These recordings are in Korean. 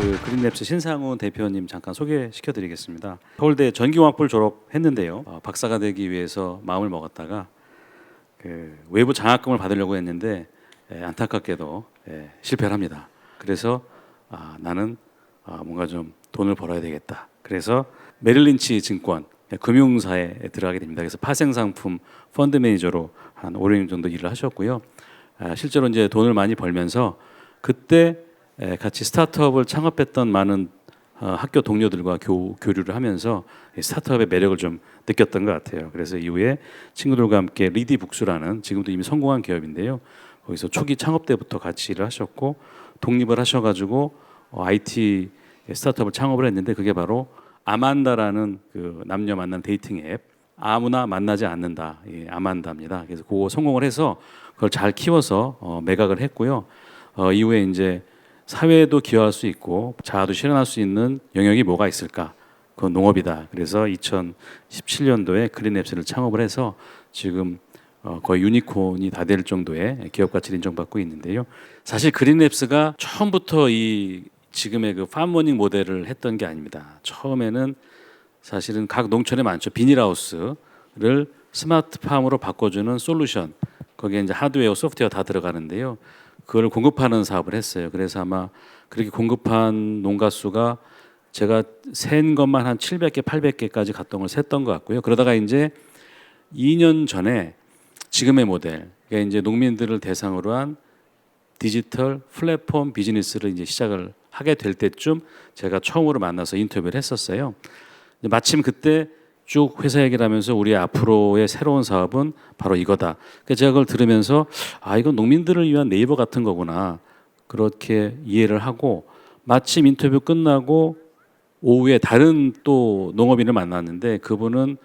그 그린랩스 신상훈 대표님 잠깐 소개시켜드리겠습니다. 서울대 전기공학부를 졸업했는데요. 박사가 되기 위해서 마음을 먹었다가 그 외부 장학금을 받으려고 했는데 안타깝게도 실패를 합니다. 그래서 나는 뭔가 좀 돈을 벌어야 되겠다. 그래서 메릴린치 증권 금융사에 들어가게 됩니다. 그래서 파생상품 펀드 매니저로 한 5년 정도 일을 하셨고요. 실제로 이제 돈을 많이 벌면서 그때 같이 스타트업을 창업했던 많은 학교 동료들과 교류를 하면서 스타트업의 매력을 좀 느꼈던 것 같아요. 그래서 이후에 친구들과 함께 리디북스라는 지금도 이미 성공한 기업인데요. 거기서 초기 창업 때부터 같이 일을 하셨고 독립을 하셔가지고 IT 스타트업을 창업을 했는데 그게 바로 아만다라는 그 남녀 만난 데이팅 앱. 아무나 만나지 않는다. 아만다입니다. 그래서 그거 성공을 해서 그걸 잘 키워서 매각을 했고요. 이후에 이제 사회에도 기여할 수 있고 자아도 실현할 수 있는 영역이 뭐가 있을까? 그건 농업이다. 그래서 2017년도에 그린랩스를 창업을 해서 지금 거의 유니콘이 다 될 정도의 기업 가치를 인정받고 있는데요. 사실 그린랩스가 처음부터 이 지금의 그 팜모닝 모델을 했던 게 아닙니다. 처음에는 사실은 각 농촌에 많죠. 비닐하우스를 스마트팜으로 바꿔주는 솔루션. 거기에 이제 하드웨어, 소프트웨어 다 들어가는데요. 그걸 공급하는 사업을 했어요. 그래서 아마 그렇게 공급한 농가 수가 제가 센 것만 한 700개, 800개까지 갔던 걸 셌던 것 같고요. 그러다가 이제 2년 전에 지금의 모델, 그러니까 이제 농민들을 대상으로 한 디지털 플랫폼 비즈니스를 이제 시작을 하게 될 때쯤 제가 처음으로 만나서 인터뷰를 했었어요. 마침 그때 쭉 회사 얘기를 하면서 우리 앞으로의 새로운 사업은 바로 이거다. 그래서 제가 그걸 들으면서 이건 농민들을 위한 네이버 같은 거구나. 그렇게 이해를 하고 마침 인터뷰 끝나고 오후에 다른 또 농업인을 만났는데 그분은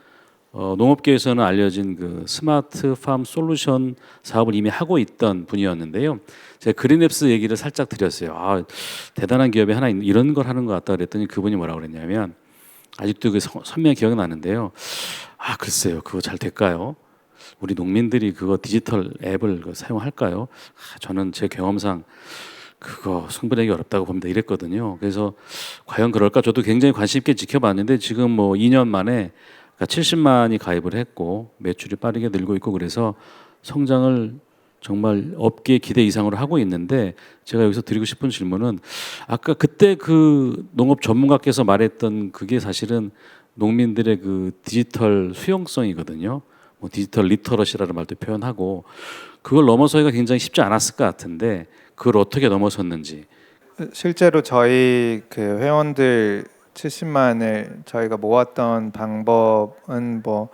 농업계에서는 알려진 그 스마트팜 솔루션 사업을 이미 하고 있던 분이었는데요. 제가 그린랩스 얘기를 살짝 드렸어요. 대단한 기업이 하나 이런 걸 하는 것 같다 그랬더니 그분이 뭐라고 그랬냐면 아직도 그 선명히 기억이 나는데요. 글쎄요. 그거 잘 될까요? 우리 농민들이 그거 디지털 앱을 사용할까요? 저는 제 경험상 그거 승부내기 어렵다고 봅니다. 이랬거든요. 그래서 과연 그럴까? 저도 굉장히 관심 있게 지켜봤는데 지금 뭐 2년 만에 70만이 가입을 했고 매출이 빠르게 늘고 있고 그래서 성장을 정말 업계 기대 이상으로 하고 있는데 제가 여기서 드리고 싶은 질문은 아까 그때 그 농업 전문가께서 말했던 그게 사실은 농민들의 그 디지털 수용성이거든요. 뭐 디지털 리터러시라는 말도 표현하고 그걸 넘어서기가 굉장히 쉽지 않았을 것 같은데 그걸 어떻게 넘어섰는지. 실제로 저희 그 회원들 70만을 저희가 모았던 방법은 뭐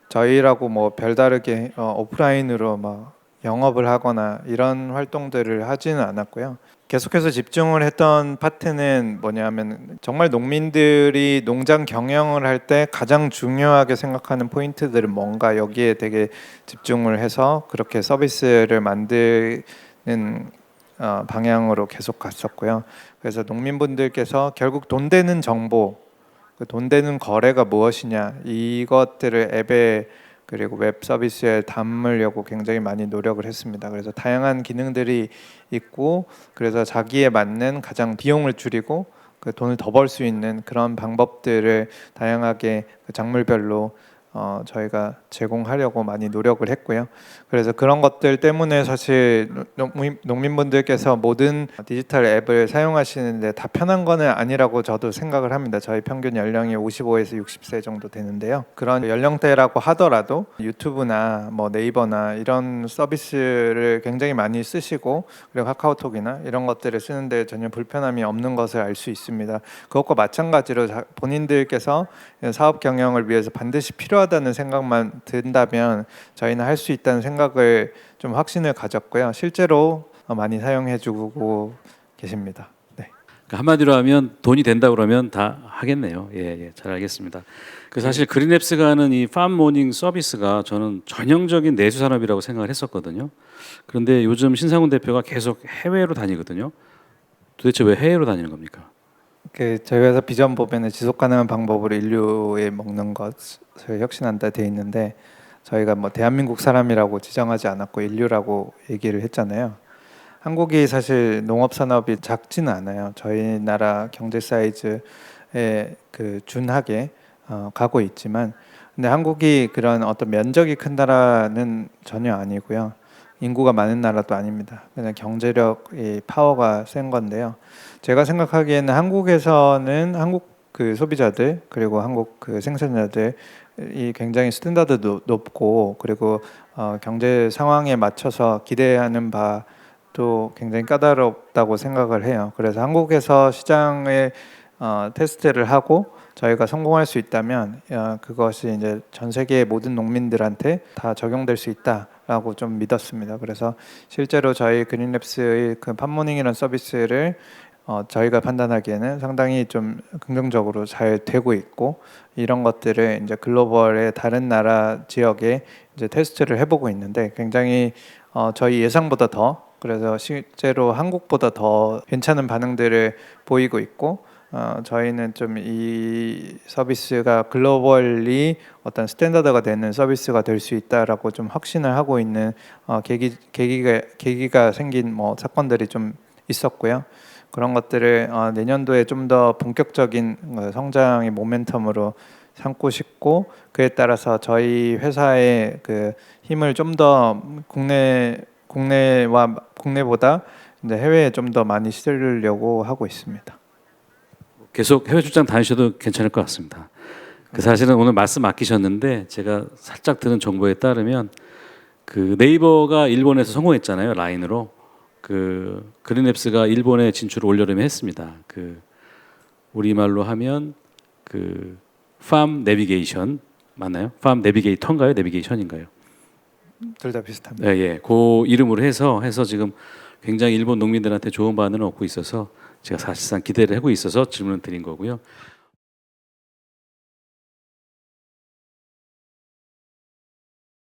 저희라고 뭐 별다르게 오프라인으로 막 영업을 하거나 이런 활동들을 하지는 않았고요. 계속해서 집중을 했던 파트는 뭐냐면 정말 농민들이 농장 경영을 할 때 가장 중요하게 생각하는 포인트들은 뭔가 여기에 되게 집중을 해서 그렇게 서비스를 만드는 방향으로 계속 갔었고요. 그래서 농민분들께서 결국 돈 되는 정보, 그 돈 되는 거래가 무엇이냐 이것들을 앱에 그리고 웹 서비스에 담으려고 굉장히 많이 노력을 했습니다. 그래서 다양한 기능들이 있고 그래서 자기에 맞는 가장 비용을 줄이고 그 돈을 더 벌 수 있는 그런 방법들을 다양하게 그 작물별로 저희가 제공하려고 많이 노력을 했고요. 그래서 그런 것들 때문에 사실 농민분들께서 모든 디지털 앱을 사용하시는데 다 편한 거는 아니라고 저도 생각을 합니다. 저희 평균 연령이 55에서 60세 정도 되는데요. 그런 연령대라고 하더라도 유튜브나 뭐 네이버나 이런 서비스를 굉장히 많이 쓰시고 그리고 카카오톡이나 이런 것들을 쓰는데 전혀 불편함이 없는 것을 알 수 있습니다. 그것과 마찬가지로 본인들께서 사업 경영을 위해서 반드시 필요하다는 생각만 든다면 저희는 할 수 있다는 생각을 좀 확신을 가졌고요. 실제로 많이 사용해주고 계십니다. 네. 그러니까 한마디로 하면 돈이 된다 그러면 다 하겠네요. 예, 잘 알겠습니다. 그 사실 그린랩스가 하는 이 팜모닝 서비스가 저는 전형적인 내수 산업이라고 생각을 했었거든요. 그런데 요즘 신상훈 대표가 계속 해외로 다니거든요. 도대체 왜 해외로 다니는 겁니까? 저희 회사 비전 보면은 지속 가능한 방법으로 인류에 먹는 것을 혁신한다 돼 있는데 저희가 뭐 대한민국 사람이라고 지정하지 않았고 인류라고 얘기를 했잖아요. 한국이 사실 농업 산업이 작지는 않아요. 저희 나라 경제 사이즈에 그 준하게 가고 있지만, 근데 한국이 그런 어떤 면적이 큰 나라는 전혀 아니고요. 인구가 많은 나라도 아닙니다. 그냥 경제력, 이 파워가 센 건데요. 제가 생각하기에는 한국에서는 한국 그 소비자들 그리고 한국 그 생산자들이 굉장히 스탠다드도 높고, 그리고 경제 상황에 맞춰서 기대하는 바도 굉장히 까다롭다고 생각을 해요. 그래서 한국에서 시장에 테스트를 하고 저희가 성공할 수 있다면 그것이 이제 전 세계의 모든 농민들한테 다 적용될 수 있다라고 좀 믿었습니다. 그래서 실제로 저희 그린랩스의 그 팜모닝이라는 서비스를 저희가 판단하기에는 상당히 좀 긍정적으로 잘 되고 있고, 이런 것들을 이제 글로벌의 다른 나라 지역에 이제 테스트를 해보고 있는데 굉장히 저희 예상보다 더, 그래서 실제로 한국보다 더 괜찮은 반응들을 보이고 있고, 저희는 좀 이 서비스가 글로벌리 어떤 스탠다드가 되는 서비스가 될 수 있다라고 좀 확신을 하고 있는 계기가 생긴 뭐 사건들이 좀 있었고요. 그런 것들을 내년도에 좀 더 본격적인 성장의 모멘텀으로 삼고 싶고, 그에 따라서 저희 회사의 그 힘을 좀 더 국내보다 이제 해외에 좀 더 많이 실으려고 하고 있습니다. 계속 해외 출장 다니셔도 괜찮을 것 같습니다. 그 사실은 오늘 말씀 아끼셨는데 제가 살짝 들은 정보에 따르면 그 네이버가 일본에서 성공했잖아요. 라인으로. 그 그린앱스가 일본에 진출을 올여름에 했습니다. 그 우리말로 하면 그 팜 내비게이션 맞나요? 팜 내비게이터인가요? 내비게이션인가요? 둘 다 비슷합니다. 예, 예. 그 이름으로 해서 지금 굉장히 일본 농민들한테 좋은 반응을 얻고 있어서 제가 사실상 기대를 하고 있어서 질문을 드린 거고요.